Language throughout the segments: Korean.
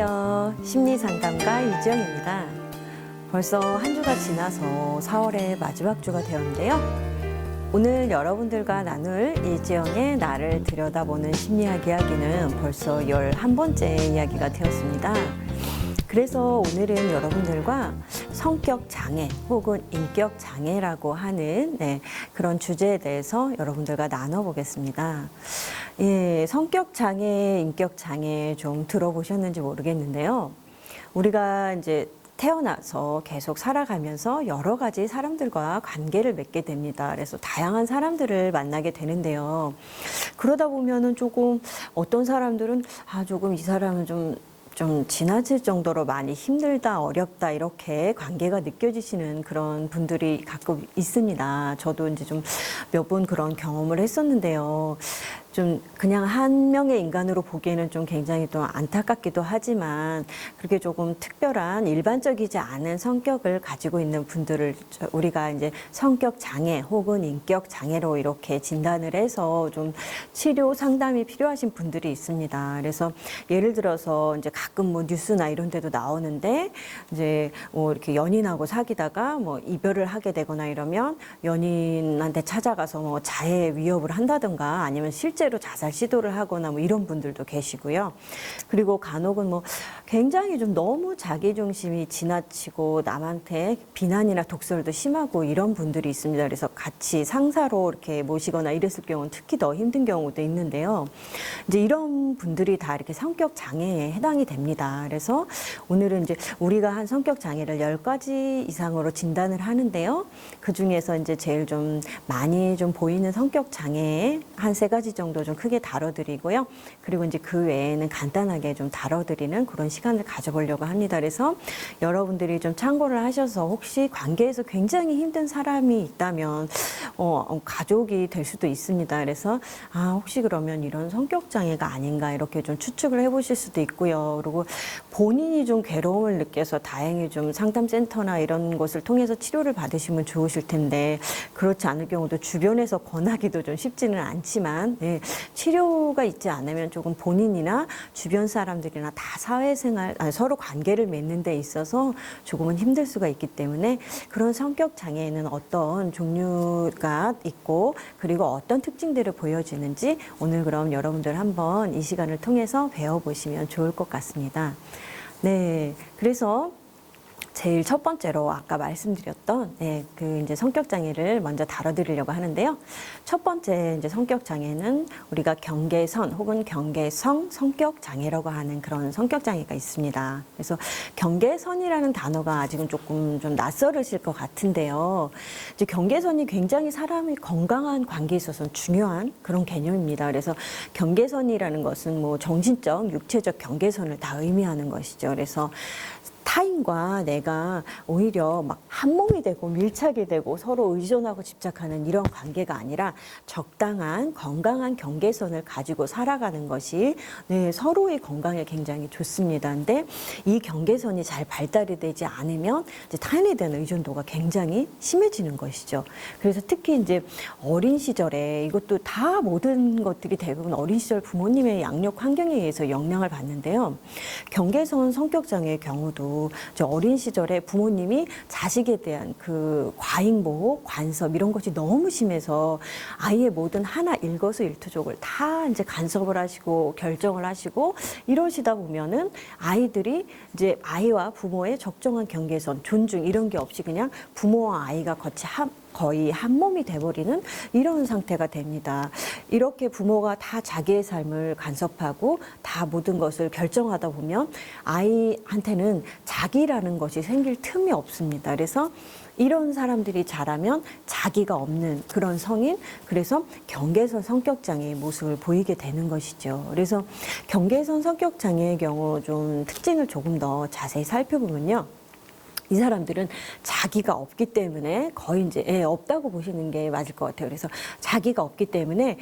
안녕하세요. 심리상담가 이지영입니다. 벌써 한 주가 지나서 4월의 마지막 주가 되었는데요. 오늘 여러분들과 나눌 이지영의 나를 들여다보는 심리학 이야기는 벌써 11번째 이야기가 되었습니다. 그래서 오늘은 여러분들과 성격 장애 혹은 인격 장애라고 하는 그런 주제에 대해서 여러분들과 나눠보겠습니다. 예, 성격 장애, 인격 장애 좀 들어보셨는지 모르겠는데요. 우리가 이제 태어나서 계속 살아가면서 여러 가지 사람들과 관계를 맺게 됩니다. 그래서 다양한 사람들을 만나게 되는데요. 그러다 보면은 조금 어떤 사람들은 조금 이 사람은 좀 지나칠 정도로 많이 힘들다, 어렵다, 이렇게 관계가 느껴지시는 그런 분들이 가끔 있습니다. 저도 이제 좀 몇 번 그런 경험을 했었는데요. 좀 그냥 한 명의 인간으로 보기에는 좀 굉장히 또 안타깝기도 하지만 그렇게 조금 특별한 일반적이지 않은 성격을 가지고 있는 분들을 우리가 이제 성격 장애 혹은 인격 장애로 이렇게 진단을 해서 좀 치료 상담이 필요하신 분들이 있습니다. 그래서 예를 들어서 이제 가끔 뭐 뉴스나 이런 데도 나오는데 이제 뭐 이렇게 연인하고 사귀다가 뭐 이별을 하게 되거나 이러면 연인한테 찾아가서 뭐 자해 위협을 한다든가 아니면 실제로 자살 시도를 하거나 뭐 이런 분들도 계시고요. 그리고 간혹은 뭐 굉장히 좀 너무 자기중심이 지나치고 남한테 비난이나 독설도 심하고 이런 분들이 있습니다. 그래서 같이 상사로 이렇게 모시거나 이랬을 경우는 특히 더 힘든 경우도 있는데요. 이제 이런 분들이 다 이렇게 성격 장애에 해당이 됩니다. 그래서 오늘은 이제 우리가 한 성격 장애를 10가지 이상으로 진단을 하는데요. 그 중에서 이제 제일 좀 많이 좀 보이는 성격 장애에 한 3가지 정도 좀 크게 다뤄드리고요. 그리고 이제 그 외에는 간단하게 좀 다뤄드리는 그런 시간을 가져보려고 합니다. 그래서 여러분들이 좀 참고를 하셔서 혹시 관계에서 굉장히 힘든 사람이 있다면 가족이 될 수도 있습니다. 그래서 혹시 그러면 이런 성격 장애가 아닌가 이렇게 좀 추측을 해보실 수도 있고요. 그리고 본인이 좀 괴로움을 느껴서 다행히 좀 상담센터나 이런 곳을 통해서 치료를 받으시면 좋으실 텐데 그렇지 않을 경우도 주변에서 권하기도 좀 쉽지는 않지만 치료가 있지 않으면 조금 본인이나 주변 사람들이나 다 사회생활, 서로 관계를 맺는 데 있어서 조금은 힘들 수가 있기 때문에 그런 성격 장애에는 어떤 종류가 있고 그리고 어떤 특징들을 보여주는지 오늘 그럼 여러분들 한번 이 시간을 통해서 배워보시면 좋을 것 같습니다. 네, 그래서 제일 첫 번째로 아까 말씀드렸던 그 이제 성격 장애를 먼저 다뤄드리려고 하는데요. 첫 번째 이제 성격 장애는 우리가 경계선 혹은 경계성 성격 장애라고 하는 그런 성격 장애가 있습니다. 그래서 경계선이라는 단어가 아직은 조금 좀 낯설으실 것 같은데요. 이제 경계선이 굉장히 사람의 건강한 관계에 있어서 중요한 그런 개념입니다. 그래서 경계선이라는 것은 뭐 정신적, 육체적 경계선을 다 의미하는 것이죠. 그래서 타인과 내가 오히려 막 한 몸이 되고 밀착이 되고 서로 의존하고 집착하는 이런 관계가 아니라 적당한 건강한 경계선을 가지고 살아가는 것이 서로의 건강에 굉장히 좋습니다. 근데 이 경계선이 잘 발달이 되지 않으면 이제 타인에 대한 의존도가 굉장히 심해지는 것이죠. 그래서 특히 이제 어린 시절에 이것도 다 모든 것들이 대부분 어린 시절 부모님의 양육 환경에 의해서 영향을 받는데요. 경계선 성격 장애의 경우도 어린 시절에 부모님이 자식에 대한 그 과잉 보호, 간섭 이런 것이 너무 심해서 아이의 모든 하나 일거수일투족을 다 이제 간섭을 하시고 결정을 하시고 이러시다 보면은 아이들이 이제 아이와 부모의 적정한 경계선, 존중 이런 게 없이 그냥 부모와 아이가 거의 한 몸이 돼버리는 이런 상태가 됩니다. 이렇게 부모가 다 자기의 삶을 간섭하고 다 모든 것을 결정하다 보면 아이한테는 자기라는 것이 생길 틈이 없습니다. 그래서 이런 사람들이 자라면 자기가 없는 그런 성인, 그래서 경계선 성격장애의 모습을 보이게 되는 것이죠. 그래서 경계선 성격장애의 경우 좀 특징을 조금 더 자세히 살펴보면요. 이 사람들은 자기가 없기 때문에 거의 이제 없다고 보시는 게 맞을 것 같아요. 그래서 자기가 없기 때문에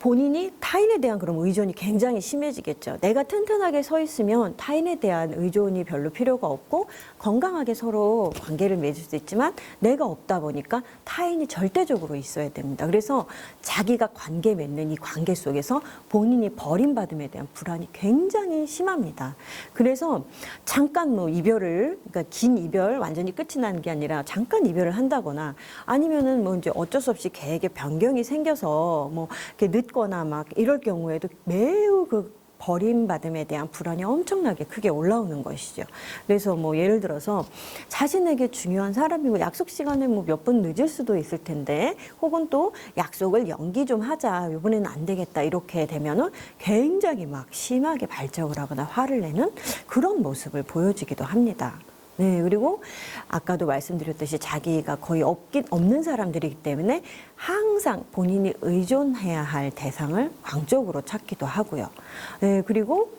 본인이 타인에 대한 그런 의존이 굉장히 심해지겠죠. 내가 튼튼하게 서 있으면 타인에 대한 의존이 별로 필요가 없고 건강하게 서로 관계를 맺을 수 있지만 내가 없다 보니까 타인이 절대적으로 있어야 됩니다. 그래서 자기가 관계 맺는 이 관계 속에서 본인이 버림받음에 대한 불안이 굉장히 심합니다. 그래서 잠깐 뭐 이별을, 그러니까 긴 이별 완전히 끝이 나는 게 아니라 잠깐 이별을 한다거나 아니면은 뭐 이제 어쩔 수 없이 계획에 변경이 생겨서 뭐 이렇게 늦거나 막 이럴 경우에도 매우 그 버림받음에 대한 불안이 엄청나게 크게 올라오는 것이죠. 그래서 뭐 예를 들어서 자신에게 중요한 사람이고 약속 시간에 뭐 몇 분 늦을 수도 있을 텐데 혹은 또 약속을 연기 좀 하자, 이번에는 안 되겠다, 이렇게 되면은 굉장히 막 심하게 발작을 하거나 화를 내는 그런 모습을 보여주기도 합니다. 네, 그리고 아까도 말씀드렸듯이 자기가 거의 없는 사람들이기 때문에 항상 본인이 의존해야 할 대상을 광적으로 찾기도 하고요. 네, 그리고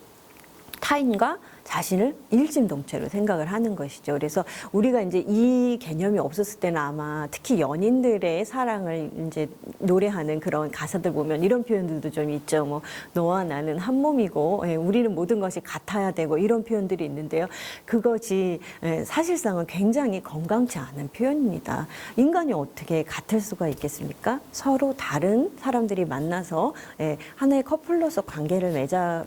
타인과 자신을 일심동체로 생각을 하는 것이죠. 그래서 우리가 이제 이 개념이 없었을 때는 아마 특히 연인들의 사랑을 이제 노래하는 그런 가사들 보면 이런 표현들도 좀 있죠. 뭐 너와 나는 한 몸이고 우리는 모든 것이 같아야 되고 이런 표현들이 있는데요. 그것이 사실상은 굉장히 건강치 않은 표현입니다. 인간이 어떻게 같을 수가 있겠습니까? 서로 다른 사람들이 만나서 하나의 커플로서 관계를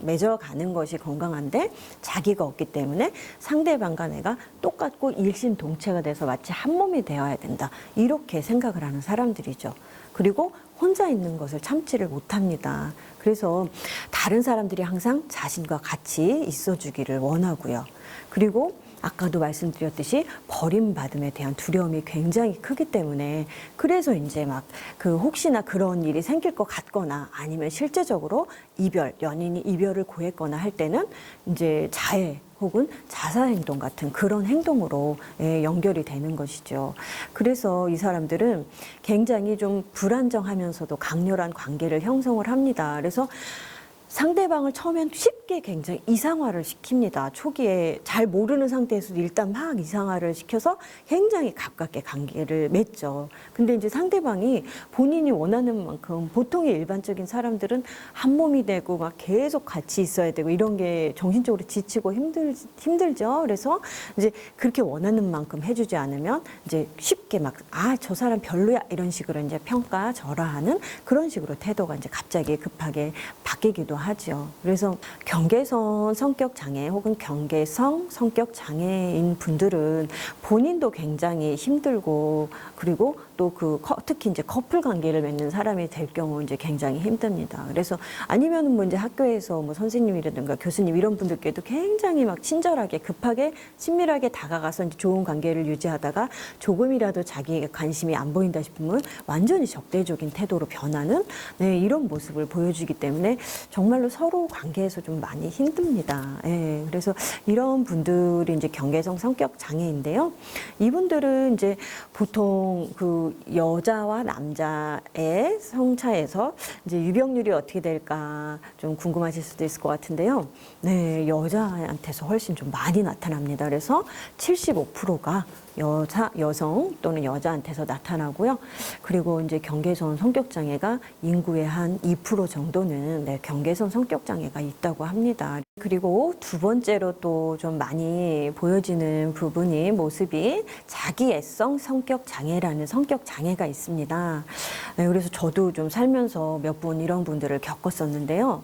맺어가는 것이 건강한데 자기가 없기 때문에 상대방과 내가 똑같고 일심동체가 돼서 마치 한 몸이 되어야 된다, 이렇게 생각을 하는 사람들이죠. 그리고 혼자 있는 것을 참지를 못합니다. 그래서 다른 사람들이 항상 자신과 같이 있어주기를 원하고요. 그리고 아까도 말씀드렸듯이 버림받음에 대한 두려움이 굉장히 크기 때문에 그래서 이제 막 그 혹시나 그런 일이 생길 것 같거나 아니면 실제적으로 연인이 이별을 고했거나 할 때는 이제 자해 혹은 자살 행동 같은 그런 행동으로 연결이 되는 것이죠. 그래서 이 사람들은 굉장히 좀 불안정하면서도 강렬한 관계를 형성을 합니다. 그래서 상대방을 처음엔 쉽게 굉장히 이상화를 시킵니다. 초기에 잘 모르는 상태에서도 일단 막 이상화를 시켜서 굉장히 가깝게 관계를 맺죠. 근데 이제 상대방이 본인이 원하는 만큼 보통의 일반적인 사람들은 한 몸이 되고 막 계속 같이 있어야 되고 이런 게 정신적으로 지치고 힘들죠. 그래서 이제 그렇게 원하는 만큼 해주지 않으면 이제 쉽게 막 저 사람 별로야 이런 식으로 이제 평가절하하는 그런 식으로 태도가 이제 갑자기 급하게 바뀌기도 하죠. 그래서 경계선 성격 장애 혹은 경계성 성격 장애인 분들은 본인도 굉장히 힘들고 그리고 또 특히 이제 커플 관계를 맺는 사람이 될 경우 이제 굉장히 힘듭니다. 그래서 아니면은 뭐 이제 학교에서 뭐 선생님이라든가 교수님 이런 분들께도 굉장히 막 친절하게 급하게 친밀하게 다가가서 이제 좋은 관계를 유지하다가 조금이라도 자기의 관심이 안 보인다 싶으면 완전히 적대적인 태도로 변하는 이런 모습을 보여주기 때문에 정말로 서로 관계에서 좀 많이 힘듭니다. 그래서 이런 분들이 이제 경계성 성격 장애인데요. 이분들은 이제 보통 그 여자와 남자의 성차에서 이제 유병률이 어떻게 될까 좀 궁금하실 수도 있을 것 같은데요. 여자한테서 훨씬 좀 많이 나타납니다. 그래서 75%가 여성 또는 여자한테서 나타나고요. 그리고 이제 경계선 성격 장애가 인구의 한 2% 정도는 경계선 성격 장애가 있다고 합니다. 그리고 두 번째로 또 좀 많이 보여지는 모습이 자기애성 성격 장애라는 성격 장애가 있습니다. 그래서 저도 좀 살면서 몇 분 이런 분들을 겪었었는데요.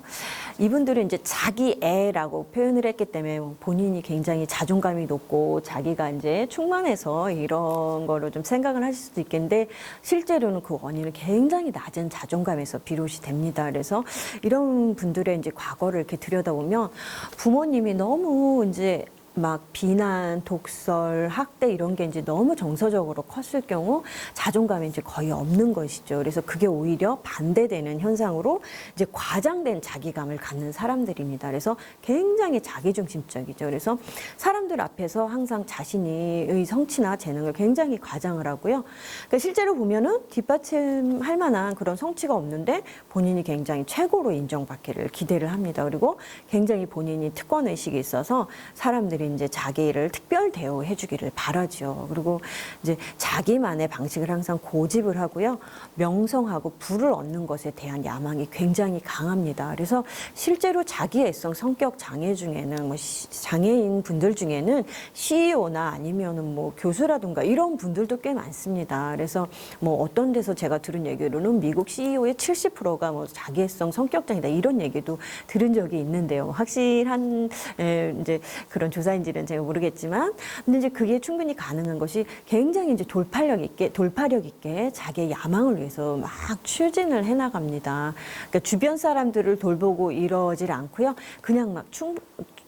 이분들은 이제 자기애라고 표현을 했기 때문에 본인이 굉장히 자존감이 높고 자기가 이제 충만해서 이런 거로 좀 생각을 하실 수도 있겠는데 실제로는 그 원인은 굉장히 낮은 자존감에서 비롯이 됩니다. 그래서 이런 분들의 이제 과거를 이렇게 들여다보면 부모님이 너무 이제 막 비난, 독설, 학대 이런 게 이제 너무 정서적으로 컸을 경우 자존감이 이제 거의 없는 것이죠. 그래서 그게 오히려 반대되는 현상으로 이제 과장된 자기감을 갖는 사람들입니다. 그래서 굉장히 자기중심적이죠. 그래서 사람들 앞에서 항상 자신의 성취나 재능을 굉장히 과장을 하고요. 그러니까 실제로 보면은 뒷받침할 만한 그런 성취가 없는데 본인이 굉장히 최고로 인정받기를 기대를 합니다. 그리고 굉장히 본인이 특권의식이 있어서 사람들이 사람들이 이제 자기 일을 특별 대우해 주기를 바라죠. 그리고 이제 자기만의 방식을 항상 고집을 하고요. 명성하고 부를 얻는 것에 대한 야망이 굉장히 강합니다. 그래서 실제로 자기애성 성격 장애 중에는 장애인 분들 중에는 CEO나 아니면은 교수라든가 이런 분들도 꽤 많습니다. 그래서 어떤 데서 제가 들은 얘기로는 미국 CEO의 70%가 자기애성 성격 장애다 이런 얘기도 들은 적이 있는데요. 확실한 이제 그런 조사인지는 제가 모르겠지만, 근데 이제 그게 충분히 가능한 것이 굉장히 이제 돌파력 있게 자기의 야망을 위해서 막 추진을 해나갑니다. 그러니까 주변 사람들을 돌보고 이러질 않고요. 그냥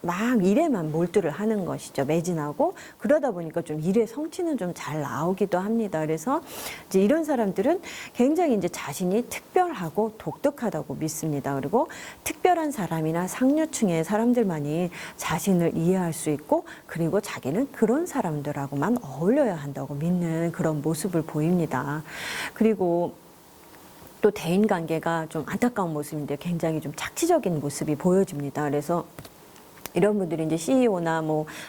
막 일에만 몰두를 하는 것이죠. 매진하고 그러다 보니까 좀 일의 성취는 좀 잘 나오기도 합니다. 그래서 이제 이런 사람들은 굉장히 이제 자신이 특별하고 독특하다고 믿습니다. 그리고 특별한 사람이나 상류층의 사람들만이 자신을 이해할 수 있고, 그리고 자기는 그런 사람들하고만 어울려야 한다고 믿는 그런 모습을 보입니다. 그리고 또 대인 관계가 좀 안타까운 모습인데 굉장히 좀 착취적인 모습이 보여집니다. 그래서 이런 분들이 이제 CEO나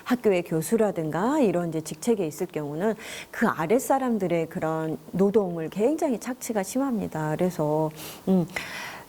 학교의 교수라든가 이런 이제 직책에 있을 경우는 그 아랫 사람들의 그런 노동을 굉장히 착취가 심합니다. 그래서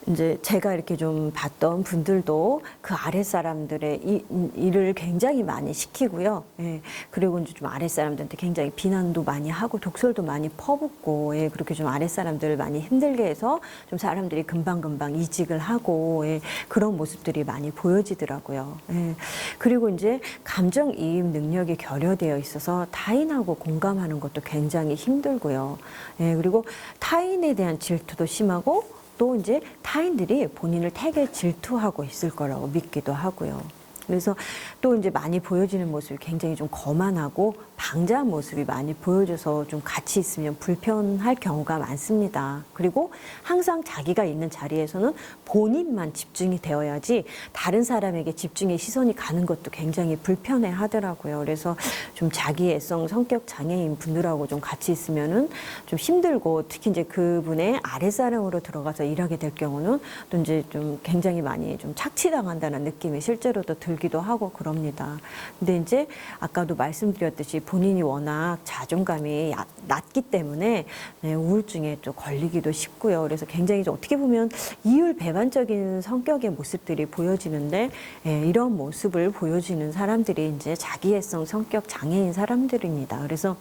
이제 제가 이렇게 좀 봤던 분들도 그 아랫 사람들의 일을 굉장히 많이 시키고요. 예. 그리고 이제 좀 아랫 사람들한테 굉장히 비난도 많이 하고 독설도 많이 퍼붓고, 예. 그렇게 좀 아랫 사람들을 많이 힘들게 해서 좀 사람들이 금방금방 이직을 하고, 예. 그런 모습들이 많이 보여지더라고요. 예. 그리고 이제 감정이입 능력이 결여되어 있어서 타인하고 공감하는 것도 굉장히 힘들고요. 예. 그리고 타인에 대한 질투도 심하고, 또 이제 타인들이 본인을 되게 질투하고 있을 거라고 믿기도 하고요. 그래서 또 이제 많이 보여지는 모습이 굉장히 좀 거만하고 방자한 모습이 많이 보여져서 좀 같이 있으면 불편할 경우가 많습니다. 그리고 항상 자기가 있는 자리에서는 본인만 집중이 되어야지 다른 사람에게 집중의 시선이 가는 것도 굉장히 불편해 하더라고요. 그래서 좀 자기애성 성격 장애인 분들하고 좀 같이 있으면은 좀 힘들고, 특히 이제 그분의 아랫사람으로 들어가서 일하게 될 경우는 또 이제 좀 굉장히 많이 좀 착취당한다는 느낌이 실제로도 들기도 하고 그럽니다. 근데 이제 아까도 말씀드렸듯이 본인이 워낙 자존감이 낮기 때문에 우울증에 좀 걸리기도 쉽고요. 그래서 굉장히 좀 어떻게 보면 이율배반적인 성격의 모습들이 보여지는데, 이런 모습을 보여주는 사람들이 이제 자기애성 성격 장애인 사람들입니다. 그래서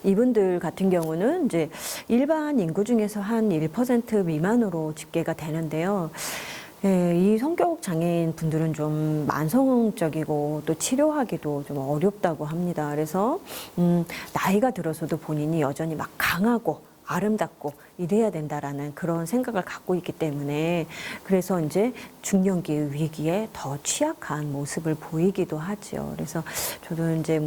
이분들 같은 경우는 이제 일반 인구 중에서 한 1% 미만으로 집계가 되는데요. 예, 이 성격 장애인 분들은 좀 만성적이고 또 치료하기도 좀 어렵다고 합니다. 그래서 나이가 들어서도 본인이 여전히 막 강하고 아름답고 이래야 된다라는 그런 생각을 갖고 있기 때문에, 그래서 이제 중년기의 위기에 더 취약한 모습을 보이기도 하죠. 그래서 저도 이제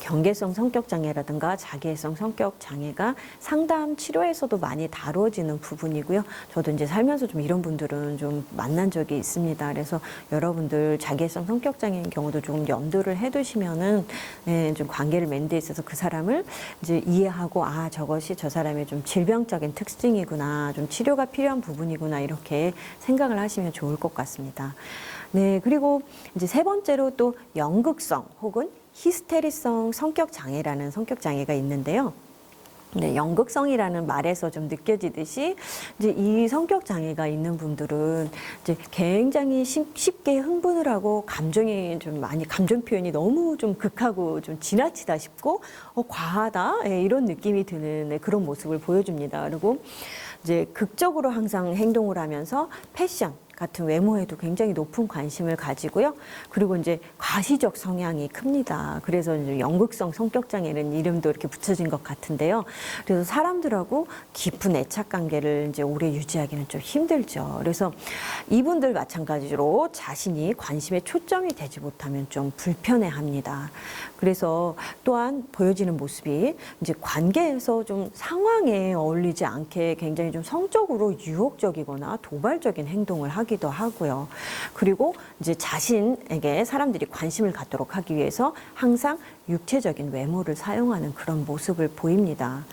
경계성 성격 장애라든가 자기애성 성격 장애가 상담 치료에서도 많이 다루어지는 부분이고요. 저도 이제 살면서 좀 이런 분들은 좀 만난 적이 있습니다. 그래서 여러분들 자기애성 성격 장애인 경우도 조금 염두를 해두시면은, 좀 관계를 맺는 데 있어서 그 사람을 이제 이해하고, 저것이 저 사람의 좀 질병적인 특징이구나, 좀 치료가 필요한 부분이구나, 이렇게 생각을 하시면 좋을 것 같습니다. 네, 그리고 이제 세 번째로 또 연극성 혹은 히스테리성 성격 장애라는 성격 장애가 있는데요. 네, 연극성이라는 말에서 좀 느껴지듯이 이제 이 성격 장애가 있는 분들은 이제 굉장히 쉽게 흥분을 하고 감정이 좀 감정 표현이 너무 좀 극하고 좀 지나치다 싶고 과하다, 이런 느낌이 드는 그런 모습을 보여줍니다. 그리고 이제 극적으로 항상 행동을 하면서 패션 같은 외모에도 굉장히 높은 관심을 가지고요. 그리고 이제 과시적 성향이 큽니다. 그래서 이제 연극성 성격장애는 이름도 이렇게 붙여진 것 같은데요. 그래서 사람들하고 깊은 애착 관계를 이제 오래 유지하기는 좀 힘들죠. 그래서 이분들 마찬가지로 자신이 관심에 초점이 되지 못하면 좀 불편해합니다. 그래서 또한 보여지는 모습이 이제 관계에서 좀 상황에 어울리지 않게 굉장히 좀 성적으로 유혹적이거나 도발적인 행동을 하기도 하고요. 그리고 이제 자신에게 사람들이 관심을 갖도록 하기 위해서 항상 육체적인 외모를 사용하는 그런 모습을 보입니다.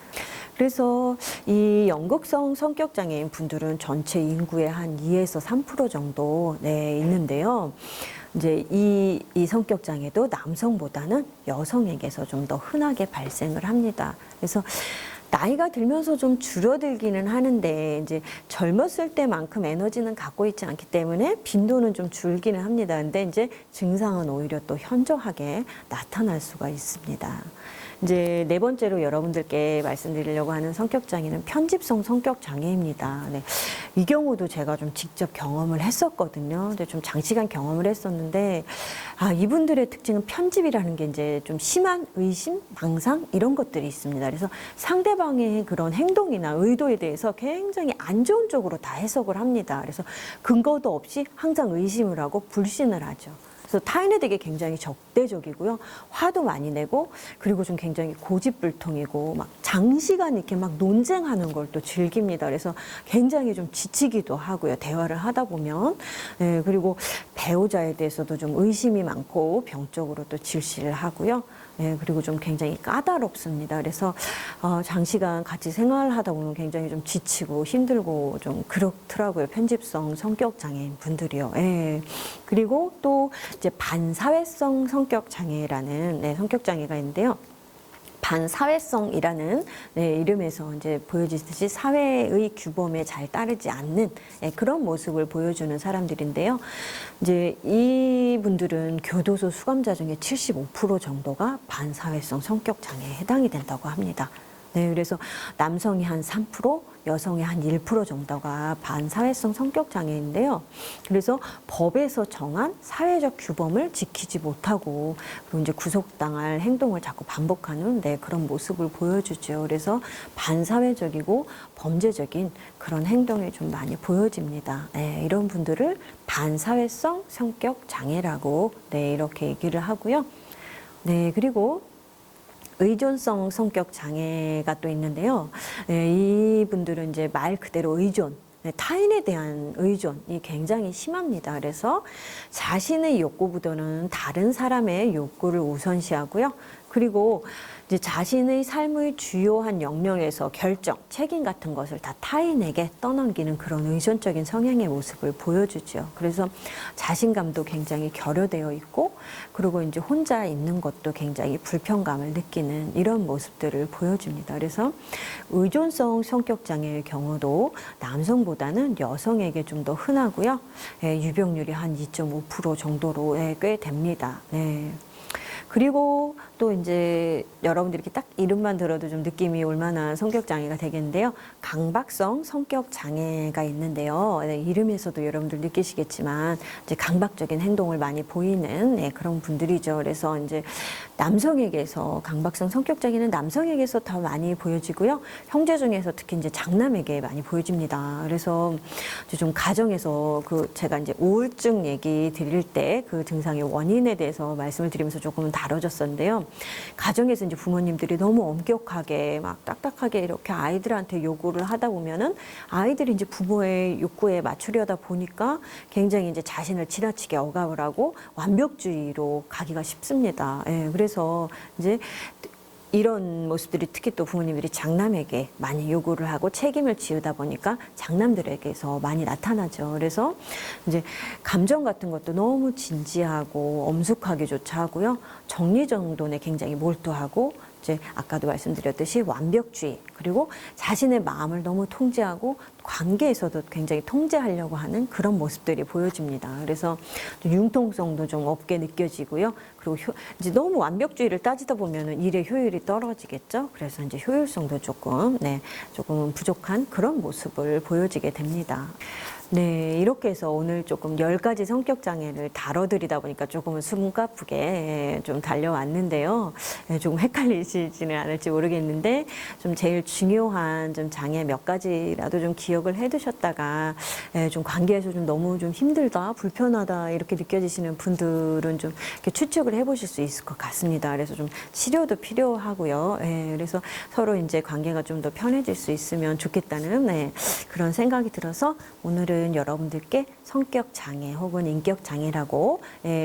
그래서 이 연극성 성격 장애인 분들은 전체 인구의 한 2에서 3% 정도 있는데요. 이제 이 성격 장애도 남성보다는 여성에게서 좀 더 흔하게 발생을 합니다. 그래서 나이가 들면서 좀 줄어들기는 하는데 이제 젊었을 때만큼 에너지는 갖고 있지 않기 때문에 빈도는 좀 줄기는 합니다. 근데 이제 증상은 오히려 또 현저하게 나타날 수가 있습니다. 이제 네 번째로 여러분들께 말씀드리려고 하는 성격 장애는 편집성 성격 장애입니다. 네. 이 경우도 제가 좀 직접 경험을 했었거든요. 근데 좀 장시간 경험을 했었는데, 이분들의 특징은 편집이라는 게 이제 좀 심한 의심, 망상 이런 것들이 있습니다. 그래서 상대방의 그런 행동이나 의도에 대해서 굉장히 안 좋은 쪽으로 다 해석을 합니다. 그래서 근거도 없이 항상 의심을 하고 불신을 하죠. 그래서 타인에 대해 굉장히 적대적이고요. 화도 많이 내고, 그리고 좀 굉장히 고집불통이고, 막 장시간 이렇게 막 논쟁하는 걸 또 즐깁니다. 그래서 굉장히 좀 지치기도 하고요. 대화를 하다 보면. 네, 그리고 배우자에 대해서도 좀 의심이 많고, 병적으로 또 질시를 하고요. 네, 그리고 좀 굉장히 까다롭습니다. 그래서 장시간 같이 생활하다 보면 굉장히 좀 지치고 힘들고 좀 그렇더라고요. 편집성 성격 장애인 분들이요. 네. 그리고 또 이제 반사회성 성격 장애라는 성격 장애가 있는데요. 반사회성이라는 이름에서 이제 보여지듯이 사회의 규범에 잘 따르지 않는 그런 모습을 보여주는 사람들인데요. 이제 이분들은 교도소 수감자 중에 75% 정도가 반사회성 성격 장애에 해당이 된다고 합니다. 네, 그래서 남성이 한 3%, 여성이 한 1% 정도가 반사회성 성격 장애인데요. 그래서 법에서 정한 사회적 규범을 지키지 못하고 그리고 이제 구속당할 행동을 자꾸 반복하는 그런 모습을 보여주죠. 그래서 반사회적이고 범죄적인 그런 행동이 좀 많이 보여집니다. 이런 분들을 반사회성 성격 장애라고 이렇게 얘기를 하고요. 네, 그리고 의존성 성격 장애가 또 있는데요. 이분들은 이제 말 그대로 의존, 타인에 대한 의존이 굉장히 심합니다. 그래서 자신의 욕구보다는 다른 사람의 욕구를 우선시하고요. 그리고 이제 자신의 삶의 주요한 영역에서 결정, 책임 같은 것을 다 타인에게 떠넘기는 그런 의존적인 성향의 모습을 보여주죠. 그래서 자신감도 굉장히 결여되어 있고, 그리고 이제 혼자 있는 것도 굉장히 불편감을 느끼는 이런 모습들을 보여줍니다. 그래서 의존성 성격 장애의 경우도 남성보다는 여성에게 좀 더 흔하고요. 유병률이 한 2.5% 정도로 꽤 됩니다. 그리고 또 이제 여러분들이 이렇게 딱 이름만 들어도 좀 느낌이 올 만한 성격 장애가 되겠는데요. 강박성 성격 장애가 있는데요. 이름에서도 여러분들 느끼시겠지만 이제 강박적인 행동을 많이 보이는 그런 분들이죠. 그래서 이제 남성에게서 강박성 성격 장애는 남성에게서 더 많이 보여지고요. 형제 중에서 특히 이제 장남에게 많이 보여집니다. 그래서 좀 가정에서 제가 이제 우울증 얘기 드릴 때 그 증상의 원인에 대해서 말씀을 드리면서 조금은 다뤄졌었는데요. 가정에서 이제 부모님들이 너무 엄격하게 막 딱딱하게 이렇게 아이들한테 요구를 하다 보면은 아이들이 이제 부모의 욕구에 맞추려다 보니까 굉장히 이제 자신을 지나치게 억압을 하고 완벽주의로 가기가 쉽습니다. 그래서 이제 이런 모습들이 특히 또 부모님들이 장남에게 많이 요구를 하고 책임을 지우다 보니까 장남들에게서 많이 나타나죠. 그래서 이제 감정 같은 것도 너무 진지하고 엄숙하게조차 하고요. 정리정돈에 굉장히 몰두하고 이제 아까도 말씀드렸듯이 완벽주의, 그리고 자신의 마음을 너무 통제하고 관계에서도 굉장히 통제하려고 하는 그런 모습들이 보여집니다. 그래서 융통성도 좀 없게 느껴지고요. 그리고 이제 너무 완벽주의를 따지다 보면은 일의 효율이 떨어지겠죠. 그래서 이제 효율성도 조금 부족한 그런 모습을 보여지게 됩니다. 네, 이렇게 해서 오늘 조금 10가지 성격 장애를 다뤄드리다 보니까 조금은 숨가쁘게 좀 달려왔는데요. 조금 헷갈리시지는 않을지 모르겠는데 좀 제일 중요한 좀 장애 몇 가지라도 좀 기억을 해두셨다가 좀 관계에서 좀 너무 좀 힘들다, 불편하다 이렇게 느껴지시는 분들은 좀 이렇게 추측을 해보실 수 있을 것 같습니다. 그래서 좀 치료도 필요하고요. 그래서 서로 이제 관계가 좀 더 편해질 수 있으면 좋겠다는 그런 생각이 들어서 오늘은 여러분들께 성격 장애 혹은 인격 장애라고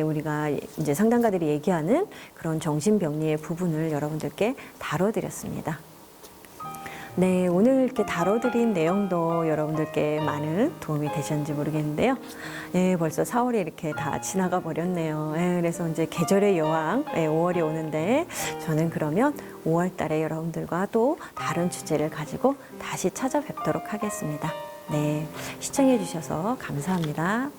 우리가 이제 상담가들이 얘기하는 그런 정신병리의 부분을 여러분들께 다뤄드렸습니다. 네, 오늘 이렇게 다뤄드린 내용도 여러분들께 많은 도움이 되셨는지 모르겠는데요. 예, 벌써 4월이 이렇게 다 지나가 버렸네요. 예, 그래서 이제 계절의 여왕, 5월이 오는데 저는 그러면 5월 달에 여러분들과 또 다른 주제를 가지고 다시 찾아뵙도록 하겠습니다. 네, 시청해 주셔서 감사합니다.